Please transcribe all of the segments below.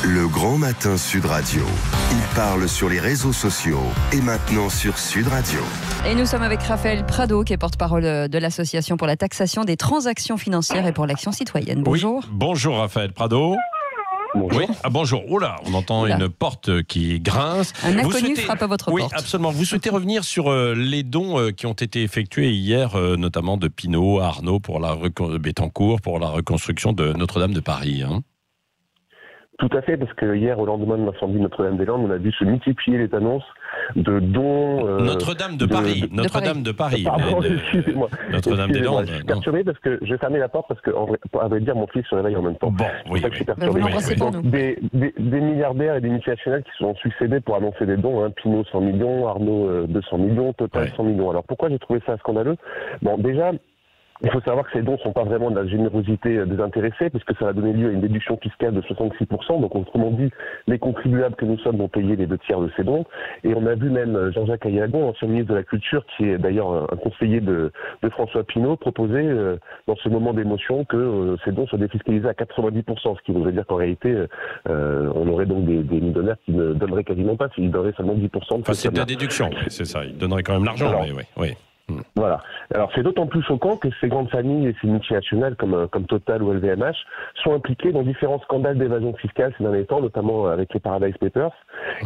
Le Grand Matin Sud Radio. Il parle sur les réseaux sociaux et maintenant sur Sud Radio. Et nous sommes avec Raphaël Prado, qui est porte-parole de l'Association pour la taxation des transactions financières et pour l'action citoyenne. Bonjour. Oui. Bonjour Raphaël Prado. Bonjour. Oui, bonjour. Oh là, on entend une porte qui grince. Un inconnu frappe à votre porte. Oui, absolument. Vous souhaitez revenir sur les dons qui ont été effectués hier, notamment de Pinault à Arnaud pour Bettencourt pour la reconstruction de Notre-Dame de Paris. Tout à fait, parce que hier, au lendemain de l'incendie de Notre-Dame-des-Landes, on a vu se multiplier les annonces de dons... Notre-Dame de Paris. Notre-Dame de Paris. Pardon, excusez-moi. Notre-Dame-des-Landes. Je suis perturbé parce que je vais fermer la porte parce que, à vrai dire, mon fils se réveille en même temps. Bon, oui. C'est ça que je suis perturbé. Des milliardaires et des multinationales qui se sont succédés pour annoncer des dons. Pinault 100 millions, Arnaud 200 millions, Total 100 millions. Alors pourquoi j'ai trouvé ça scandaleux ? Bon, déjà... Il faut savoir que ces dons ne sont pas vraiment de la générosité des intéressés, puisque ça va donner lieu à une déduction fiscale de 66%. Donc, autrement dit, les contribuables que nous sommes vont payer les 2/3 de ces dons. Et on a vu même Jean-Jacques Aillagon, ancien ministre de la Culture, qui est d'ailleurs un conseiller de François Pinault, proposer dans ce moment d'émotion que ces dons soient défiscalisés à 90%, ce qui voudrait dire qu'en réalité, on aurait donc des millionnaires qui ne donneraient quasiment pas, s'ils donneraient seulement 10%. Enfin, c'est de la déduction, c'est ça. Ils donneraient quand même l'argent, oui. Voilà. Alors c'est d'autant plus choquant que ces grandes familles et ces multinationales comme Total ou LVMH sont impliquées dans différents scandales d'évasion fiscale ces derniers temps, notamment avec les Paradise Papers.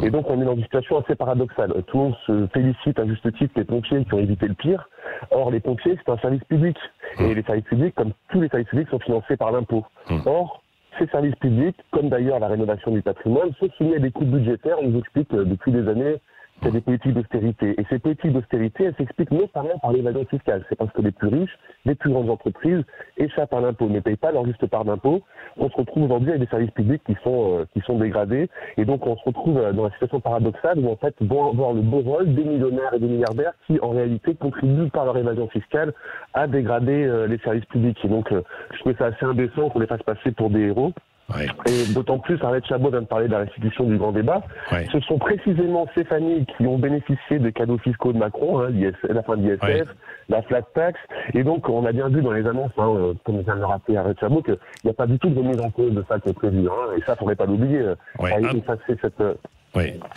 Et donc on est dans une situation assez paradoxale. Tout le monde se félicite à juste titre des pompiers qui ont évité le pire. Or les pompiers, c'est un service public. Et les services publics, comme tous les services publics, sont financés par l'impôt. Or, ces services publics, comme d'ailleurs la rénovation du patrimoine, sont soumis à des coûts budgétaires. On nous explique depuis des années qu'il y a des politiques d'austérité. Et ces politiques d'austérité, elles s'expliquent notamment par l'évasion fiscale. C'est parce que les plus riches, les plus grandes entreprises échappent à l'impôt, ne payent pas leur juste part d'impôt. On se retrouve aujourd'hui avec des services publics qui sont dégradés. Et donc on se retrouve dans la situation paradoxale où en fait vont avoir le bon rôle des millionnaires et des milliardaires qui en réalité contribuent par leur évasion fiscale à dégrader les services publics. Et donc je trouve ça assez indécent qu'on les fasse passer pour des héros. Ouais. Et d'autant plus, Arlette Chabot vient de parler de la restitution du grand débat. Ouais. Ce sont précisément ces familles qui ont bénéficié des cadeaux fiscaux de Macron, la fin de l'ISF, la flat tax. Et donc, on a bien vu dans les annonces, comme vient de le rappeler Arlette Chabot, qu'il n'y a pas du tout de remise en cause de ça qui est prévu. Et ça, il ne faudrait pas l'oublier.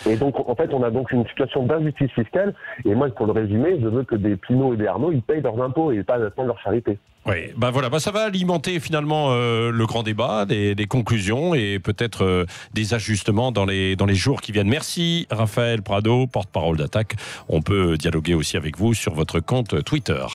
Et donc, en fait, on a donc une situation d'injustice fiscale. Et moi, pour le résumer, je veux que des Pinault et des Arnaud, ils payent leurs impôts et pas attendre leur charité. Oui, ça va alimenter finalement le grand débat, des conclusions et peut-être des ajustements dans les jours qui viennent. Merci Raphaël Prado, porte-parole d'Attaque. On peut dialoguer aussi avec vous sur votre compte Twitter.